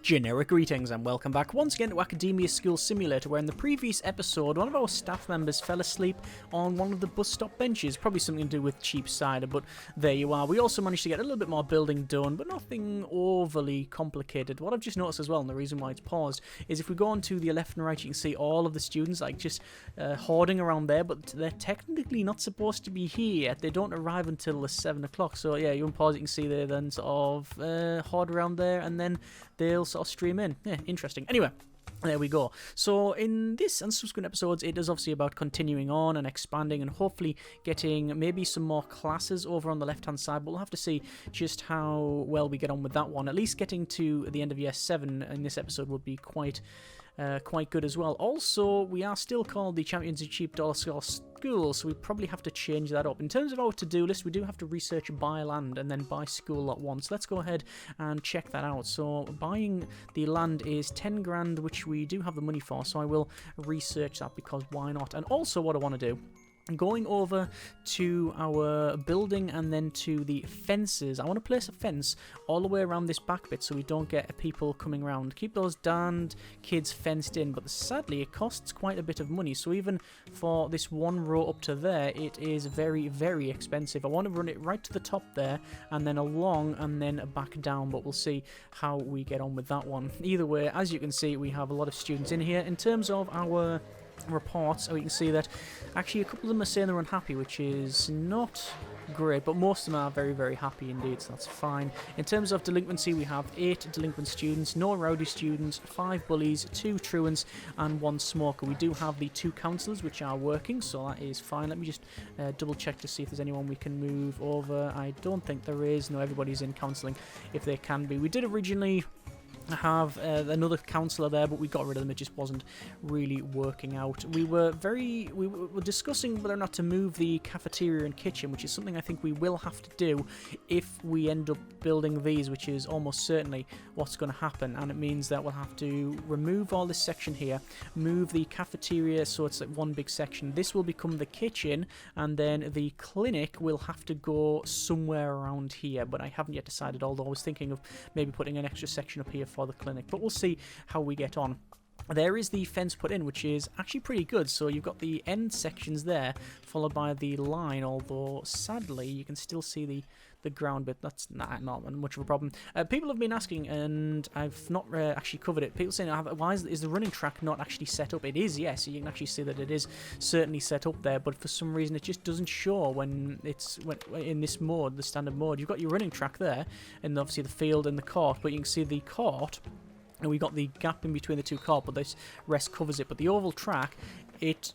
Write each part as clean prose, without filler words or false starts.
Generic greetings and welcome back once again to Academia School Simulator, where in the previous episode one of our staff members fell asleep on one of the bus stop benches, probably something to do with cheap cider, but there you are. We also managed to get a little bit more building done, but nothing overly complicated. What I've just noticed as well, and the reason why it's paused, is if we go on to the left and right, you can see all of the students like just hoarding around there, but they're technically not supposed to be here yet. They don't arrive until 7 o'clock, so yeah, you unpause it, you can see they then sort of hoard around there, and then they'll sort of stream in. Yeah, interesting. Anyway, there we go. So in this and subsequent episodes, it is obviously about continuing on and expanding and hopefully getting maybe some more classes over on the left-hand side, but we'll have to see just how well we get on with that one. At least getting to the end of year 7 in this episode would be quite good as well. Also, we are still called the Champions of Cheap Dollar Store School, so we probably have to change that up. In terms of our to-do list, we do have to research buy land and then buy school at once. Let's go ahead and check that out. So buying the land is 10 grand, which we do have the money for, so I will research that because why not? And also what I want to do, going over to our building and then to the fences. I want to place a fence all the way around this back bit so we don't get people coming around. Keep those darned kids fenced in, but sadly it costs quite a bit of money. So even for this one row up to there, it is very, very expensive. I want to run it right to the top there and then along and then back down, but we'll see how we get on with that one. Either way, as you can see, we have a lot of students in here. In terms of our reports, so we can see that actually a couple of them are saying they're unhappy, which is not great, but most of them are very, very happy indeed, so that's fine. In terms of delinquency, we have 8 delinquent students, no rowdy students, 5 bullies, 2 truants, and 1 smoker. We do have the 2 counsellors which are working, so that is fine. Let me just double check to see if there's anyone we can move over. I don't think there is. No, everybody's in counselling if they can be. We did originally have another counsellor there, but we got rid of them. It just wasn't really working out. We were discussing whether or not to move the cafeteria and kitchen, which is something I think we will have to do if we end up building these, which is almost certainly what's going to happen. And it means that we'll have to remove all this section here, move the cafeteria so it's like one big section. This will become the kitchen, and then the clinic will have to go somewhere around here, but I haven't yet decided, although I was thinking of maybe putting an extra section up here for the clinic, but we'll see how we get on. There is the fence put in, which is actually pretty good. So you've got the end sections there, followed by the line, although sadly you can still see the ground bit. That's not much of a problem. People have been asking, and I've not actually covered it. People saying, why is the running track not actually set up? It is, yes. You can actually see that it is certainly set up there, but for some reason it just doesn't show when it's in this mode, the standard mode. You've got your running track there, and obviously the field and the court, but you can see the court, and we got the gap in between the 2 court, but this rest covers it. But the oval track, it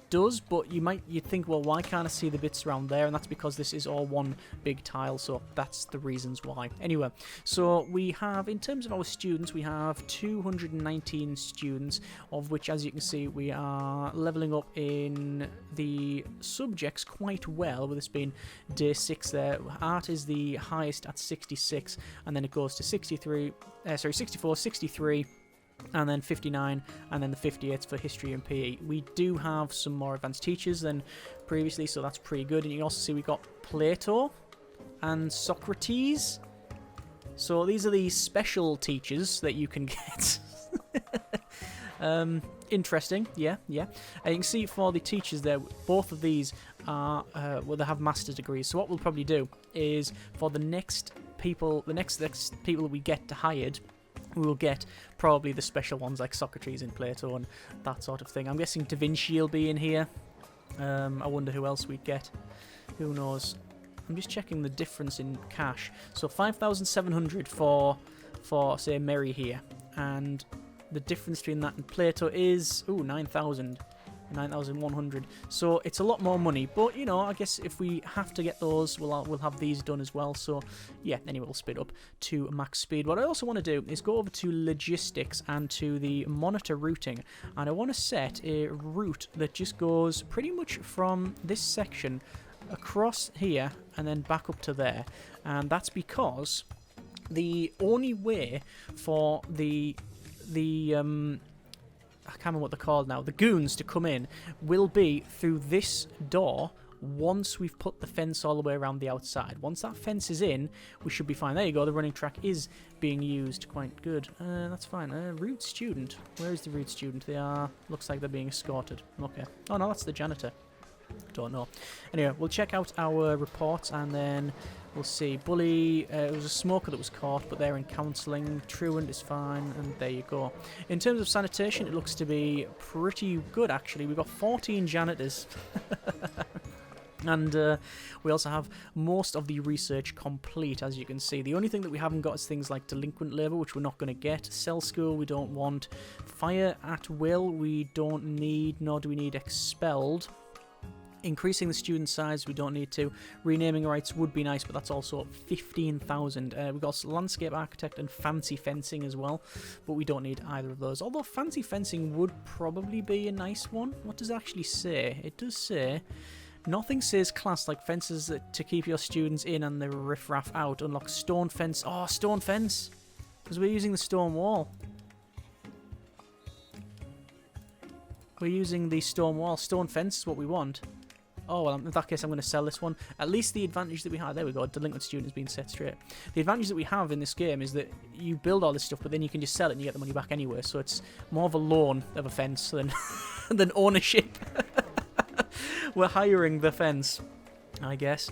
does, but you'd think, well, why can't I see the bits around there? And that's because this is all one big tile, so that's the reasons why. Anyway, so we have, in terms of our students, we have 219 students, of which, as you can see, we are leveling up in the subjects quite well, with this being day 6 there. Art is the highest at 66, and then it goes to 64, 63, and then 59, and then the 58s for history and PE. We do have some more advanced teachers than previously, so that's pretty good. And you can also see we got Plato and Socrates. So these are the special teachers that you can get. Interesting, yeah. And you can see for the teachers there, both of these are they have master's degrees. So what we'll probably do is for the next people that we get hired, we will get probably the special ones like Socrates and Plato and that sort of thing. I'm guessing Da Vinci will be in here. I wonder who else we'd get. Who knows? I'm just checking the difference in cash. So 5,700 for say Mary here, and the difference between that and Plato is 9,100. So it's a lot more money, but you know, I guess if we have to get those, we'll have these done as well. So yeah, anyway, we'll speed up to max speed. What I also want to do is go over to logistics and to the monitor routing, and I want to set a route that just goes pretty much from this section across here and then back up to there. And that's because the only way for the I can't remember what they're called now, the goons to come in will be through this door once we've put the fence all the way around the outside. Once that fence is in, we should be fine. There you go, the running track is being used. Quite good. That's fine. Root student. Where is the root student? They are... looks like they're being escorted. Okay. Oh no, that's the janitor. Don't know. Anyway, we'll check out our reports and then we'll see. Bully, it was a smoker that was caught, but they're in counselling. Truant is fine, and there you go. In terms of sanitation, it looks to be pretty good, actually. We've got 14 janitors. And we also have most of the research complete, as you can see. The only thing that we haven't got is things like delinquent labour, which we're not going to get. Cell school, we don't want. Fire at will, we don't need, nor do we need expelled. Increasing the student size, we don't need to. Renaming rights would be nice, but that's also 15,000. We've got landscape architect and fancy fencing as well, but we don't need either of those. Although fancy fencing would probably be a nice one. What does it actually say? It does say, nothing says class like fences to keep your students in and the riffraff out. Unlock stone fence. Oh, stone fence! Because we're using the stone wall. We're using the stone wall. Stone fence is what we want. Oh, well, in that case, I'm going to sell this one. At least the advantage that we have... there we go, delinquent student has been set straight. The advantage that we have in this game is that you build all this stuff, but then you can just sell it and you get the money back anyway. So it's more of a loan of a fence than, than ownership. We're hiring the fence, I guess.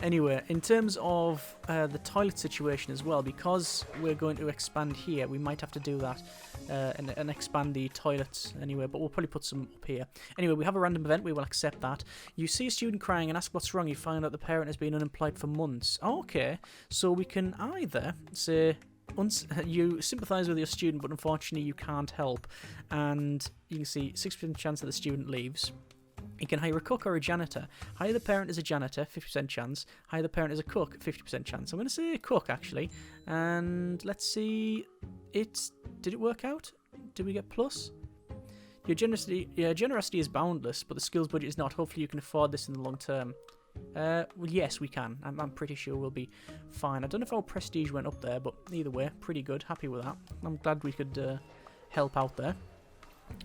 Anyway, in terms of the toilet situation as well, because we're going to expand here, we might have to do that and expand the toilets anyway, but we'll probably put some up here. Anyway, we have a random event, we will accept that. You see a student crying and ask what's wrong, you find out the parent has been unemployed for months. Okay, so we can either say... you sympathise with your student, but unfortunately you can't help. And you can see 6% chance that the student leaves. You can hire a cook or a janitor. Hire the parent as a janitor, 50% chance. Hire the parent as a cook, 50% chance. I'm going to say a cook, actually. And let's see... did it work out? Did we get plus? Your generosity is boundless, but the skills budget is not. Hopefully you can afford this in the long term. Well, yes, we can. I'm pretty sure we'll be fine. I don't know if our prestige went up there, but either way, pretty good. Happy with that. I'm glad we could help out there.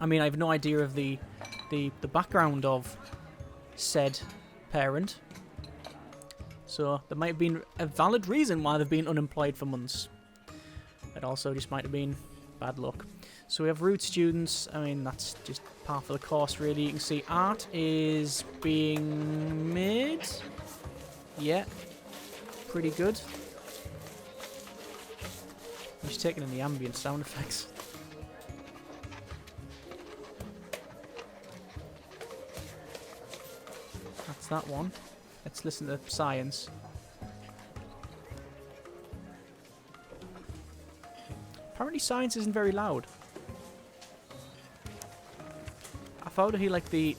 I mean, I have no idea of the background of said parent. So there might have been a valid reason why they've been unemployed for months. It also just might have been bad luck. So we have root students. I mean, that's just part of the course, really. You can see art is being made. Yeah, pretty good. I'm just taking in the ambient sound effects. That's that one. Let's listen to science. Apparently science isn't very loud. I thought I'd hear like the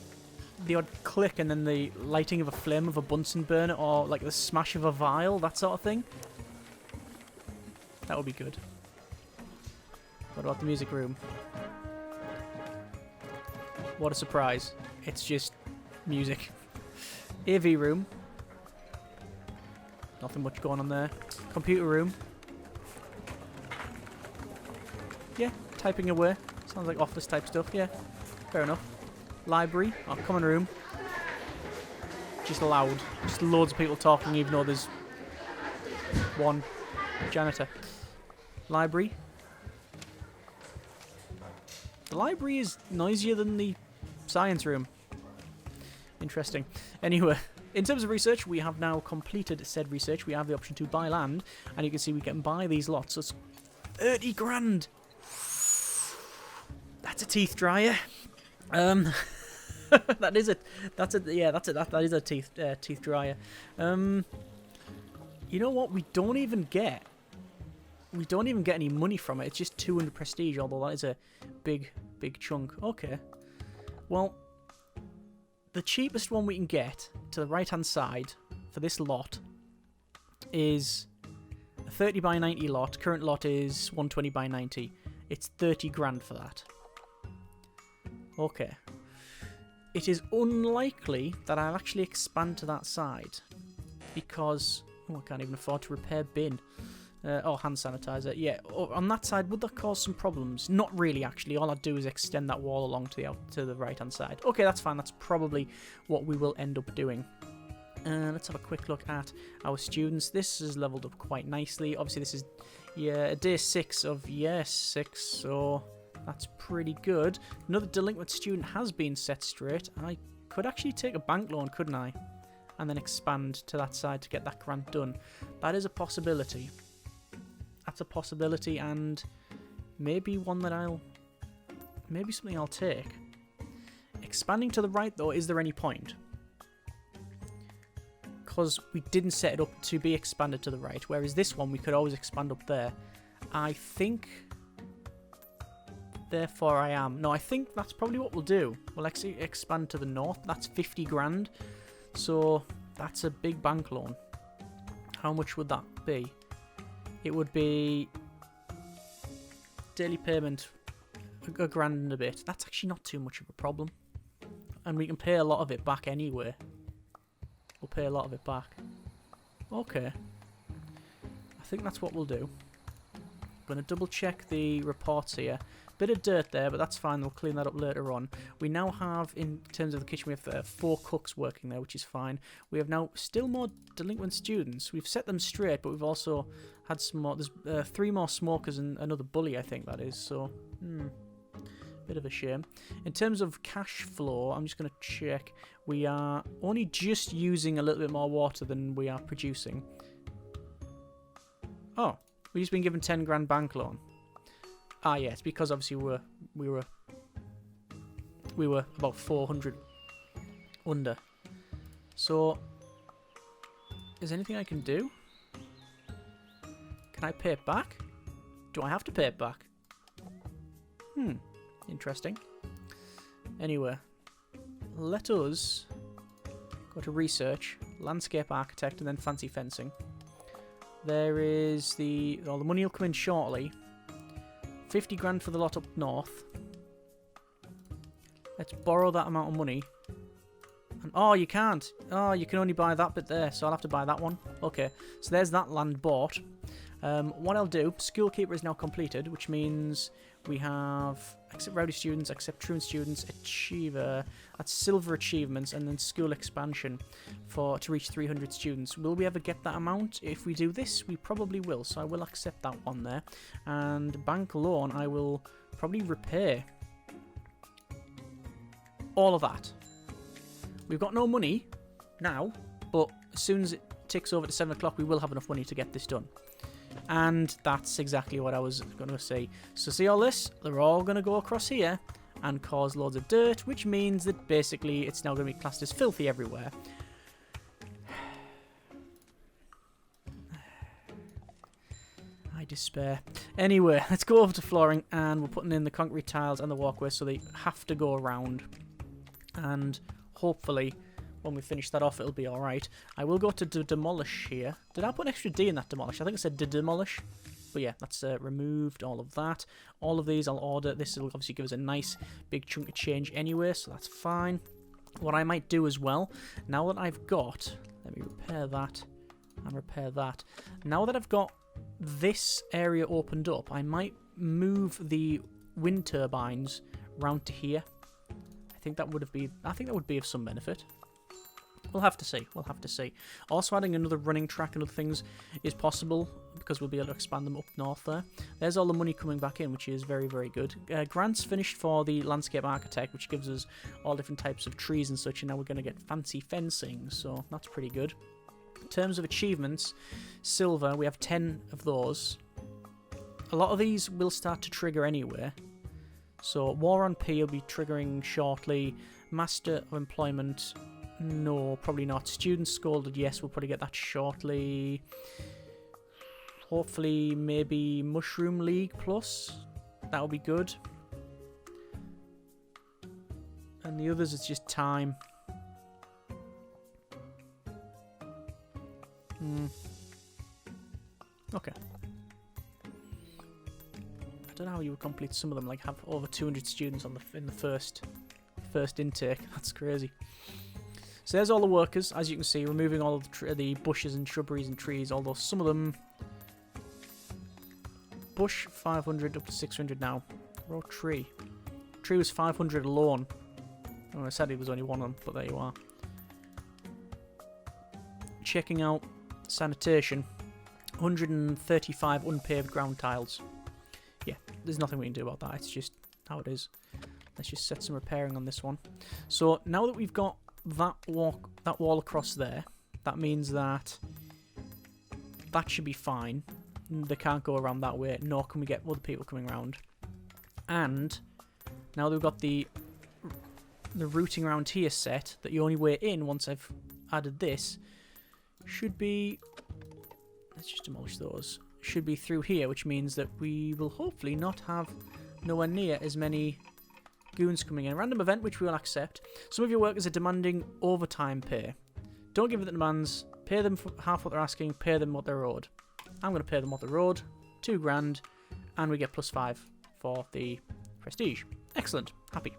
odd click and then the lighting of a flame of a Bunsen burner or like the smash of a vial, that sort of thing. That would be good. What about the music room? What a surprise. It's just music. AV room. Nothing much going on there. Computer room. Yeah, typing away. Sounds like office type stuff, yeah. Fair enough. Library. Oh, common room. Just loud. Just loads of people talking even though there's one janitor. Library. The library is noisier than the science room. Interesting. Anyway, in terms of research, we have now completed said research. We have the option to buy land, and you can see we can buy these lots. So it's 30 grand. That's a teeth dryer. That is a teeth dryer. You know what? We don't even get any money from it. It's just 200 prestige, although that is a big chunk. Okay. Well, the cheapest one we can get to the right-hand side for this lot is a 30 by 90 lot. Current lot is 120 by 90. It's 30 grand for that. Okay. It is unlikely that I'll actually expand to that side because... oh, I can't even afford to repair bin. Hand sanitizer. Yeah, on that side, would that cause some problems? Not really, actually. All I'd do is extend that wall along to the right-hand side. Okay, that's fine. That's probably what we will end up doing. Let's have a quick look at our students. This is leveled up quite nicely. Obviously, this is, yeah, day 6 of year 6, so that's pretty good. Another delinquent student has been set straight. I could actually take a bank loan, couldn't I? And then expand to that side to get that grant done. That is a possibility. That's a possibility, and maybe one that maybe something I'll take. Expanding to the right, though, is there any point? Because we didn't set it up to be expanded to the right, whereas this one we could always expand up there. I think, therefore I am. No, I think that's probably what we'll do. We'll actually expand to the north. That's 50 grand. So that's a big bank loan. How much would that be? It would be daily payment a grand and a bit. That's actually not too much of a problem. And we can pay a lot of it back anyway. We'll pay a lot of it back. Okay. I think that's what we'll do. I'm going to double check the reports here. Bit of dirt there, but that's fine. We'll clean that up later on. We now have, in terms of the kitchen, we have 4 cooks working there, which is fine. We have now still more delinquent students. We've set them straight, but we've also had some more. There's 3 more smokers and another bully, I think that is. So, bit of a shame. In terms of cash flow, I'm just going to check. We are only just using a little bit more water than we are producing. Oh, we've just been given 10 grand bank loan. Ah, yeah, it's because obviously we were about 400 under. So, is there anything I can do? Can I pay it back? Do I have to pay it back? Interesting. Anyway, let us go to research, landscape architect, and then fancy fencing. There is the money will come in shortly. 50 grand for the lot up north. Let's borrow that amount of money. And, oh, you can't. Oh, you can only buy that bit there, so I'll have to buy that one. Okay, so there's that land bought. What I'll do, Schoolkeeper is now completed, which means we have accept rowdy students, accept truant students, achiever, that's silver achievements, and then school expansion to reach 300 students. Will we ever get that amount? If we do this, we probably will, so I will accept that one there. And bank loan, I will probably repay all of that. We've got no money now, but as soon as it ticks over to 7 o'clock, we will have enough money to get this done. And that's exactly what I was going to say. So see all this? They're all going to go across here and cause loads of dirt, which means that basically it's now going to be classed as filthy everywhere. I despair. Anyway, let's go over to flooring, and we're putting in the concrete tiles and the walkway, so they have to go around. And hopefully, when we finish that off, it'll be alright. I will go to demolish here. Did I put an extra D in that demolish? I think it said demolish. But yeah, that's removed, all of that. All of these I'll order. This will obviously give us a nice big chunk of change anyway, so that's fine. What I might do as well, now that I've got... Let me repair that and repair that. Now that I've got this area opened up, I might move the wind turbines round to here. I think that would be of some benefit. We'll have to see. We'll have to see. Also, adding another running track and other things is possible because we'll be able to expand them up north there. There's all the money coming back in, which is very, very good. Grants finished for the landscape architect, which gives us all different types of trees and such, and now we're going to get fancy fencing, so that's pretty good. In terms of achievements, silver, we have 10 of those. A lot of these will start to trigger anyway. So, War on P will be triggering shortly. Master of Employment... No, probably not. Students scolded, yes, we'll probably get that shortly. Hopefully, maybe Mushroom League Plus. That'll be good. And the others, it's just time. Okay. I don't know how you would complete some of them, like have over 200 students on in the first intake. That's crazy. So there's all the workers, as you can see, removing all of the bushes and shrubberies and trees, although some of them... Bush, 500 up to 600 now. Raw tree. Tree was 500 alone. Oh, I said it was only one of them, but there you are. checking out sanitation. 135 unpaved ground tiles. Yeah, there's nothing we can do about that. It's just how it is. Let's just set some repairing on this one. So now that we've got that wall across there, that means that that should be fine. They can't go around that way, nor can we get other people coming around. And now that we've got the routing around here set, that the only way in once I've added this should be, let's just demolish those, should be through here, which means that we will hopefully not have nowhere near as many goons coming in. Random event, which we will accept. Some of your workers are demanding overtime pay. Don't give them the demands. Pay them for half what they're asking. Pay them what they're owed. I'm going to pay them what they're owed. $2 grand. And we get +5 for the prestige. Excellent. Happy.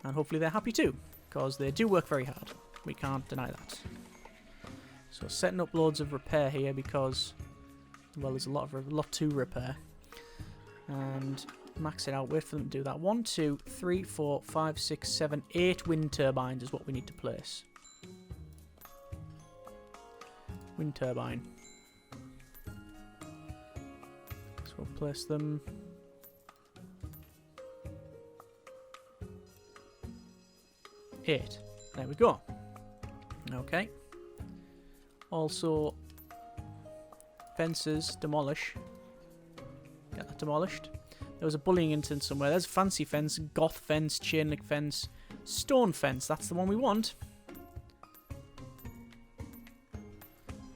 And hopefully they're happy too, because they do work very hard. We can't deny that. So setting up loads of repair here because, well, there's a lot to repair. And max it out. Wait for them to do that. 1, 2, 3, 4, 5, 6, 7, 8 wind turbines is what we need to place. Wind turbine. So we'll place them. Eight. There we go. Okay. Also, fences, demolish. Get that demolished. There was a bullying incident somewhere. There's a fancy fence, goth fence, chain link fence, stone fence. That's the one we want.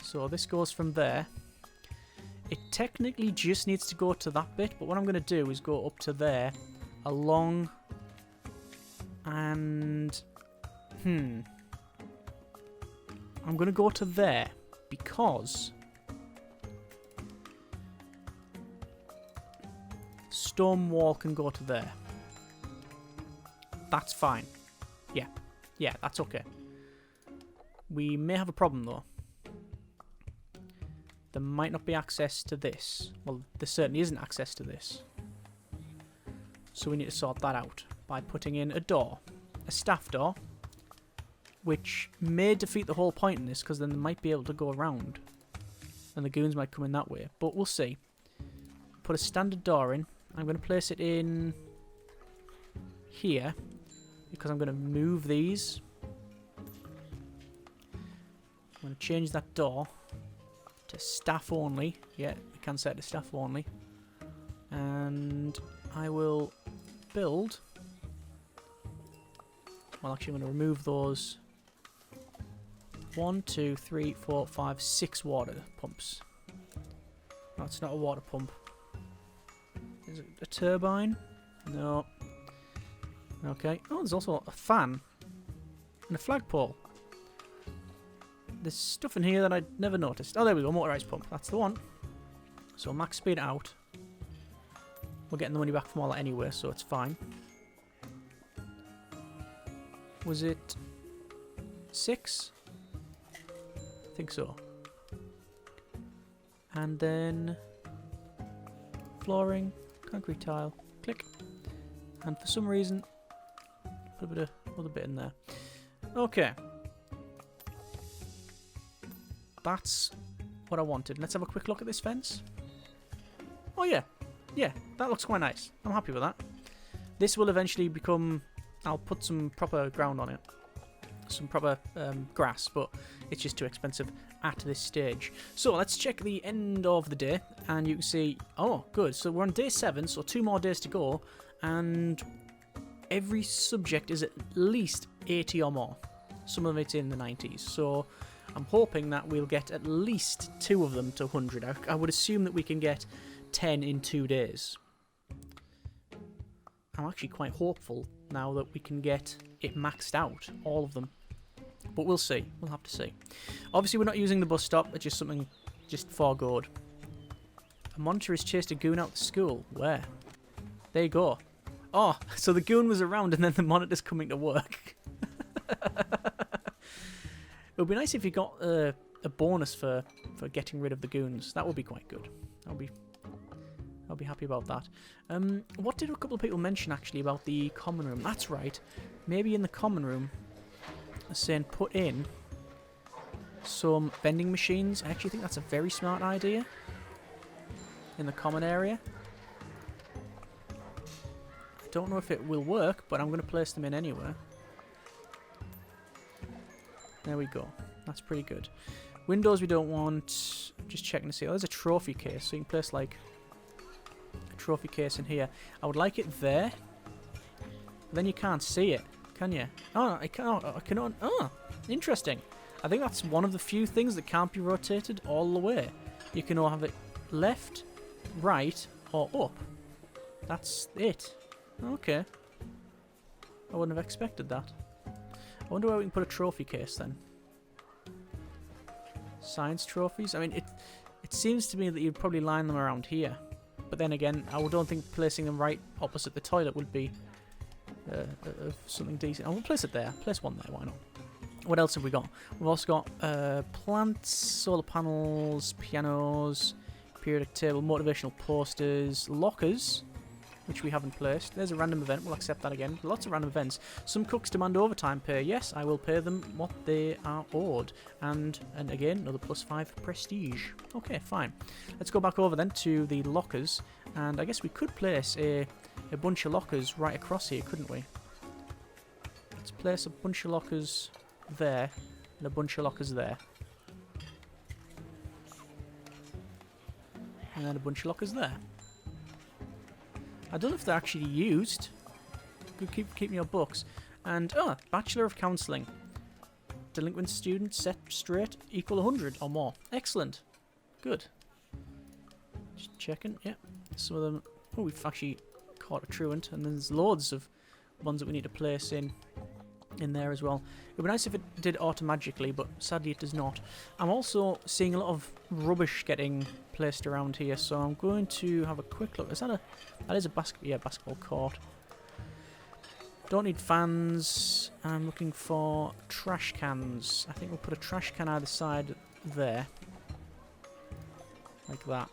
So this goes from there. It technically just needs to go to that bit, but what I'm going to do is go up to there, along, and I'm going to go to there because stone wall can go to there. That's fine. Yeah, that's okay. We may have a problem though. There might not be access to this. Well, there certainly isn't access to this. So we need to sort that out by putting in a door. A staff door. Which may defeat the whole point in this, because then they might be able to go around. And the goons might come in that way. But we'll see. Put a standard door in. I'm going to place it in here. Because I'm going to move these. I'm going to change that door to staff only. Yeah, we can set it to staff only. And I will build. Well, actually, I'm going to remove those. 1, 2, 3, 4, 5, 6 water pumps. No, it's not a water pump. Is it a turbine? No. Okay. Oh, there's also a fan. And a flagpole. There's stuff in here that I'd never noticed. Oh, there we go. Motorised pump. That's the one. So max speed out. We're getting the money back from all that anyway, so it's fine. Was it 6? I think so. And then flooring, concrete tile, click. And for some reason, put a bit of other bit in there. Okay. That's what I wanted. Let's have a quick look at this fence. Oh yeah. Yeah, that looks quite nice. I'm happy with that. This will eventually become... I'll put some proper ground on it. Some proper grass, but it's just too expensive at this stage. So let's check the end of the day, and you can see, oh, good. So we're on day 7, so 2 more days to go, and every subject is at least 80 or more. Some of it's in the 90s, so I'm hoping that we'll get at least 2 of them to 100. I would assume that we can get 10 in 2 days. I'm actually quite hopeful now that we can get it maxed out, all of them. But we'll see. We'll have to see. Obviously, we're not using the bus stop. It's just something just foregoed. A monitor has chased a goon out of school. Where? There you go. Oh, so the goon was around and then the monitor's coming to work. It would be nice if you got a bonus for getting rid of the goons. That would be quite good. I'll be happy about that. What did a couple of people mention, actually, about the common room? That's right. Maybe in the common room, saying put in some vending machines. I actually think that's a very smart idea. In the common area. I don't know if it will work, but I'm going to place them in anywhere. There we go. That's pretty good. Windows we don't want. Just checking to see. Oh, there's a trophy case, so you can place like a trophy case in here. I would like it there. But then you can't see it, can you? Oh, I can't. I cannot. Oh, interesting. I think that's one of the few things that can't be rotated all the way. You can all have it left, right, or up. That's it. Okay. I wouldn't have expected that. I wonder where we can put a trophy case then. Science trophies? I mean, it seems to me that you'd probably line them around here. But then again, I don't think placing them right opposite the toilet would be something decent. I will place it there. Place one there, why not? What else have we got? We've also got plants, solar panels, pianos, periodic table, motivational posters, lockers, which we haven't placed. There's a random event. We'll accept that again. Lots of random events. Some cooks demand overtime pay. Yes, I will pay them what they are owed. And again, another +5 prestige. Okay, fine. Let's go back over then to the lockers. And I guess we could place a bunch of lockers right across here, couldn't we? Let's place a bunch of lockers there and a bunch of lockers there. And then a bunch of lockers there. I don't know if they're actually used. Good, keep your books. And, Bachelor of Counselling. Delinquent students set straight equal 100 or more. Excellent. Good. Just checking. Yeah. Some of them... Oh, we've actually caught a truant. And then there's loads of ones that we need to place in there as well. It would be nice if it did automagically, but sadly it does not. I'm also seeing a lot of rubbish getting placed around here, so I'm going to have a quick look. Is that that is a basketball court. Don't need fans. I'm looking for trash cans. I think we'll put a trash can either side there. Like that.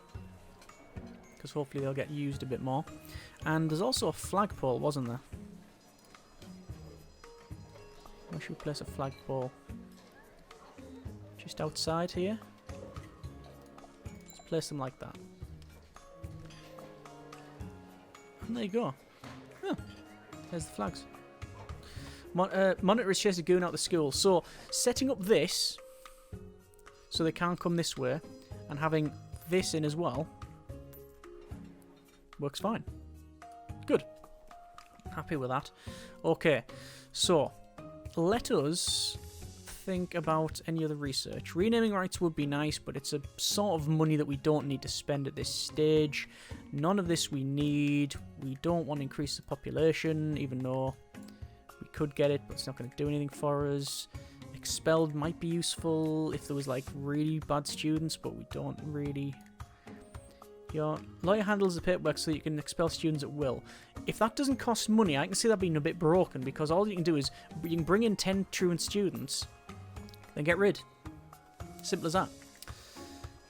Because hopefully they'll get used a bit more. And there's also a flagpole, wasn't there? Where should we place a flagpole? Just outside here? Let's place them like that. And there you go. Oh, there's the flags. Monitor is chasing goon out the school. So, setting up this so they can't come this way and having this in as well works fine. Good. Happy with that. Okay, so let us think about any other research. Renaming rights would be nice, but it's a sort of money that we don't need to spend at this stage. None of this we need. We don't want to increase the population, even though we could get it, but it's not going to do anything for us. Expelled might be useful if there was like really bad students, but we don't really. Your lawyer handles the paperwork so that you can expel students at will. If that doesn't cost money, I can see that being a bit broken, because all you can do is you can bring in 10 truant students, then get rid. Simple as that.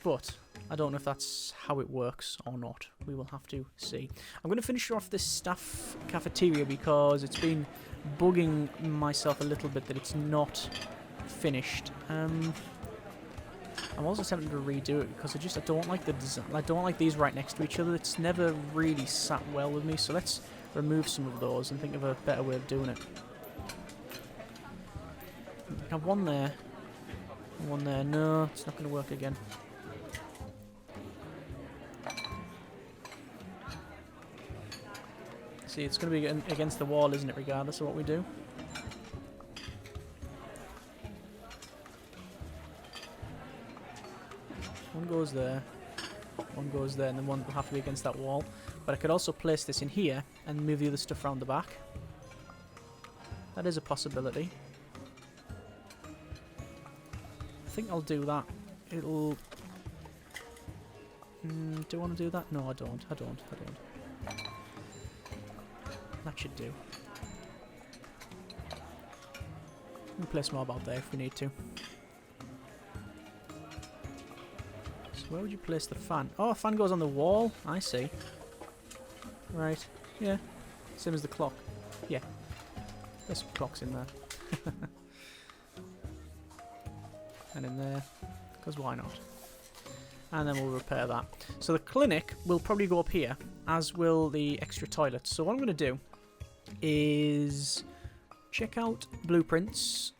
But I don't know if that's how it works or not. We will have to see. I'm going to finish off this staff cafeteria because it's been bugging myself a little bit that it's not finished. I'm also tempted to redo it because I don't like the design. I don't like these right next to each other. It's never really sat well with me. So let's remove some of those and think of a better way of doing it. Have one there. And one there. No, it's not going to work again. See, it's going to be against the wall, isn't it, regardless of what we do? One goes there, one goes there, and then one will have to be against that wall. But I could also place this in here and move the other stuff around the back. That is a possibility. I think I'll do that. It'll... do I want to do that? No, I don't. I don't. That should do. We'll place more about there if we need to. Where would you place the fan? Oh, a fan goes on the wall. I see. Right. Yeah. Same as the clock. Yeah. There's some clocks in there. And in there, because why not? And then we'll repair that. So the clinic will probably go up here, as will the extra toilets. So what I'm going to do is check out blueprints,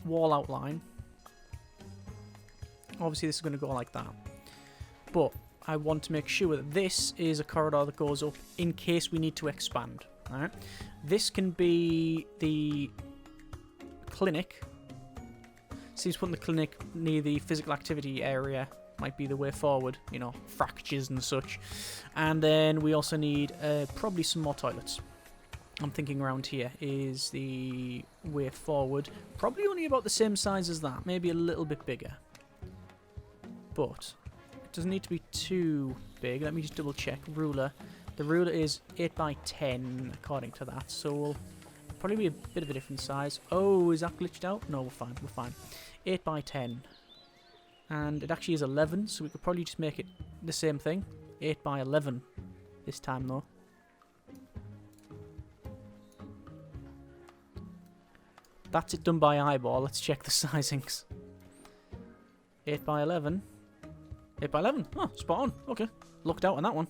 wall outline. Obviously this is going to go like that. But I want to make sure that this is a corridor that goes up in case we need to expand. Alright. This can be the clinic. Seems putting the clinic near the physical activity area might be the way forward, you know, fractures and such. And then we also need probably some more toilets. I'm thinking around here is the way forward. Probably only about the same size as that, maybe a little bit bigger. But it doesn't need to be too big. Let me just double check. Ruler. The ruler is 8 by 10 according to that, so we'll probably be a bit of a different size. Oh, is that glitched out? No, we're fine, we're fine. 8 by 10. And it actually is 11, so we could probably just make it the same thing. 8 by 11 this time, though. That's it done by eyeball. Let's check the sizings. 8 by 11. 8 by 11. Oh, spot on. Okay. Looked out on that one.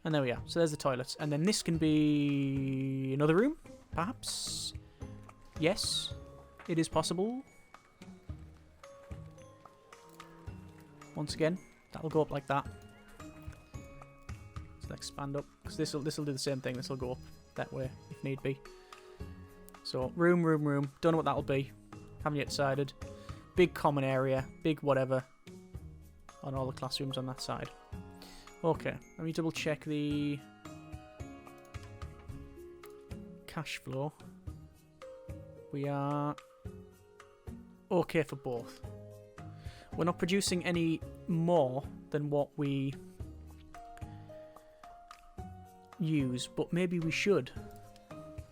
And there we are. So there's the toilets. And then this can be another room, perhaps. Yes, it is possible. Once again, that'll go up like that. So expand up, because this will do the same thing. This will go up that way if need be. So room, room, room. Don't know what that'll be. Haven't yet decided. Big common area, big whatever, on all the classrooms on that side. Okay, let me double check the cash flow. We are okay for both. We're not producing any more than what we use, but maybe we should,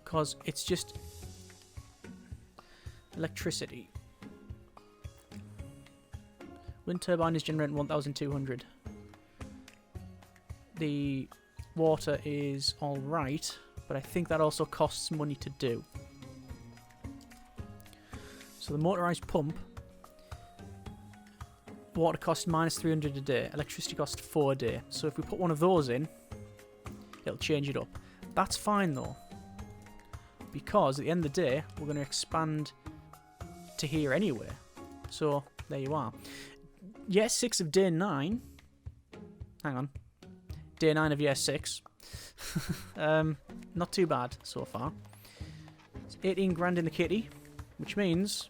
because it's just electricity. Wind turbine is generating 1,200. The water is alright, but I think that also costs money to do. So the motorised pump, water costs minus 300 a day, electricity costs 4 a day. So if we put one of those in, it'll change it up. That's fine though, because at the end of the day, we're going to expand to here anyway. So there you are. Year 6 of day 9. Hang on. Day 9 of year 6. Not too bad so far. It's 18 grand in the kitty, which means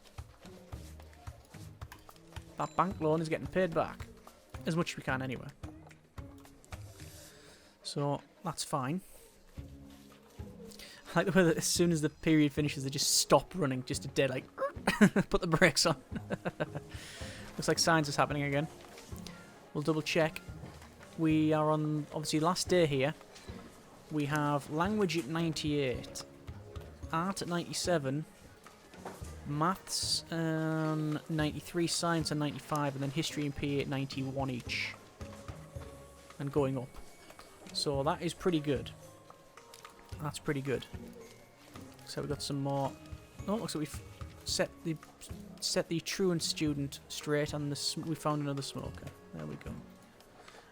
that bank loan is getting paid back. As much as we can anyway. So that's fine. I like the way that as soon as the period finishes, they just stop running, just a dead, like, put the brakes on. Looks like science is happening again. We'll double check. We are on, obviously, last day here. We have language at 98, art at 97, maths 93, science at 95, and then history and PE at 91 each. And going up. So that is pretty good. That's pretty good. So we've got some more. Oh, looks like we've set the truant student straight on the. We found another smoker. There we go.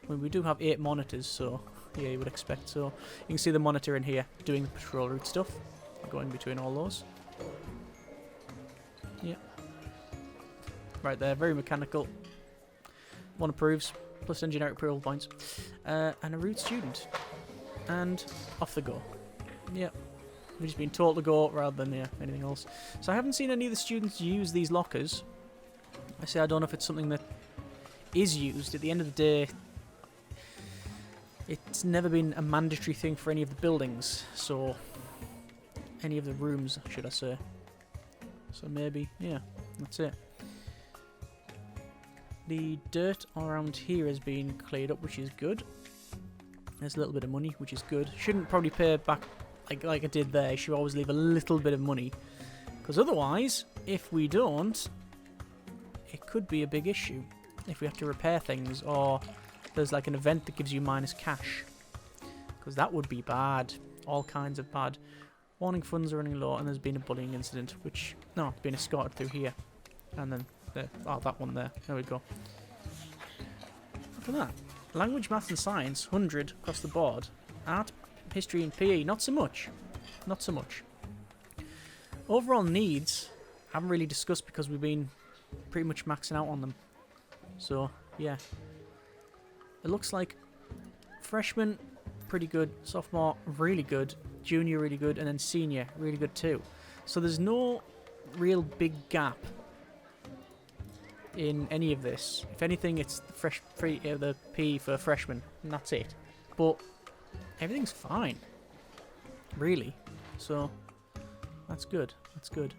I mean, we do have 8 monitors, so yeah, you would expect. So you can see the monitor in here doing the patrol route stuff, going between all those. Yeah. Right there, very mechanical. One approves, plus 10 generic approval points, and a route student, and off they go. Yep. We've just been told to go rather than anything else. So I haven't seen any of the students use these lockers. I say I don't know if it's something that is used. At the end of the day, it's never been a mandatory thing for any of the buildings. So, any of the rooms, should I say. So maybe, yeah, that's it. The dirt around here has been cleared up, which is good. There's a little bit of money, which is good. Shouldn't probably pay back like I did there. Should always leave a little bit of money, because otherwise, if we don't, it could be a big issue. If we have to repair things, or there's like an event that gives you minus cash, because that would be bad. All kinds of bad. Warning, funds are running low, and there's been a bullying incident, which, no, it's been escorted through here. And then, oh, that one there. There we go. Look at that. Language, math and science, 100 across the board. Art, history and PE, not so much. Not so much. Overall needs, haven't really discussed because we've been pretty much maxing out on them. So, yeah. It looks like freshman, pretty good. Sophomore, really good. Junior, really good. And then senior, really good too. So there's no real big gap in any of this. If anything, it's the P for freshmen, and that's it. But everything's fine, really. So that's good. That's good.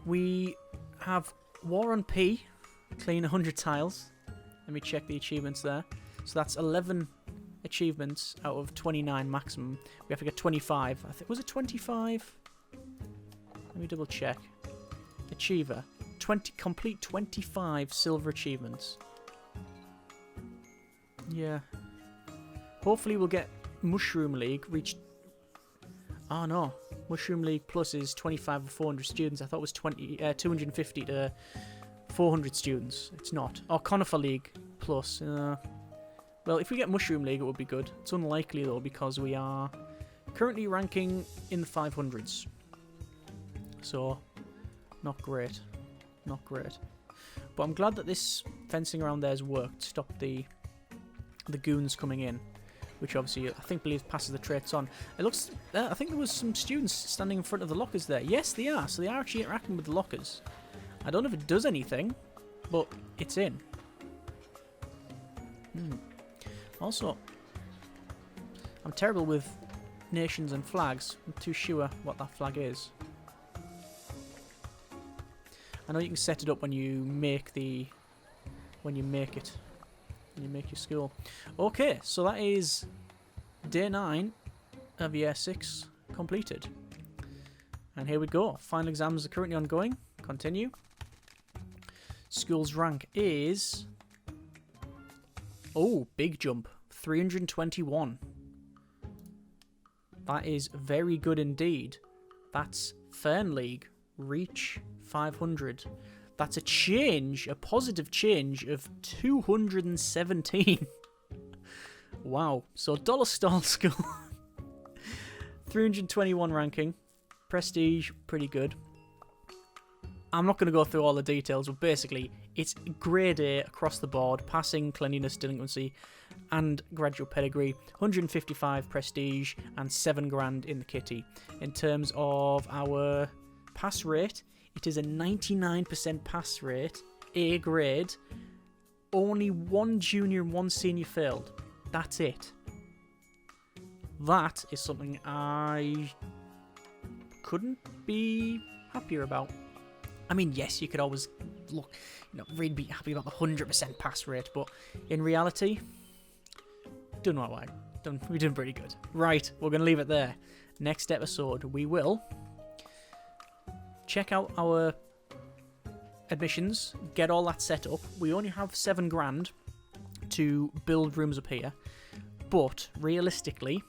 We have War on P, clean 100 tiles. Let me check the achievements there. So that's 11 achievements out of 29 maximum. We have to get 25. I think, was it 25? Let me double check. Achiever. Complete 25 silver achievements. Yeah. Hopefully we'll get Mushroom League reached. Oh no. Mushroom League Plus is 25 or 400 students. I thought it was 250 to 400 students. It's not. Or Conifer League Plus. Well, if we get Mushroom League, it would be good. It's unlikely though because we are currently ranking in the 500s. So, not great. Not great. But I'm glad that this fencing around there has worked. Stopped the goons coming in. Which obviously, I believe passes the traits on. It looks... I think there was some students standing in front of the lockers there. Yes, they are. So they are actually interacting with the lockers. I don't know if it does anything, but it's in. Also, I'm terrible with nations and flags. I'm not too sure what that flag is. I know you can set it up when you make your school. Okay, so that is day 9 of year 6 completed. And here we go. Final exams are currently ongoing. Continue. School's rank is... Oh, big jump. 321. That is very good indeed. That's Fern League. Reach 500. That's a positive change of 217. Wow. So Dollar Stall School. 321 ranking. Prestige, pretty good. I'm not going to go through all the details, but basically, it's grade A across the board. Passing, cleanliness, delinquency, and graduate pedigree. 155 prestige, and 7 grand in the kitty. In terms of our pass rate, it is a 99% pass rate, A grade. Only 1 junior and 1 senior failed. That's it. That is something I couldn't be happier about. I mean, yes, you could always really be happy about the 100% pass rate, but in reality, don't know why. We're doing pretty good. Right, we're going to leave it there. Next episode, we will check out our admissions, get all that set up. We only have 7 grand to build rooms up here, but realistically,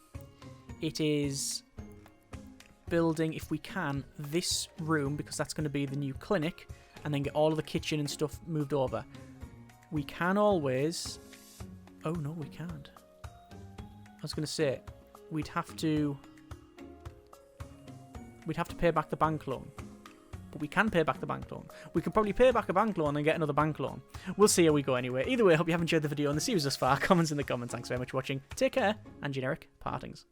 it is building, if we can, this room, because that's going to be the new clinic, and then get all of the kitchen and stuff moved over. We can always... Oh, no, we can't. I was going to say, we'd have to pay back the bank loan. But we can pay back the bank loan. We could probably pay back a bank loan and get another bank loan. We'll see how we go anyway. Either way, I hope you have enjoyed the video and the series thus far. Comments in the comments. Thanks very much for watching. Take care, and generic partings.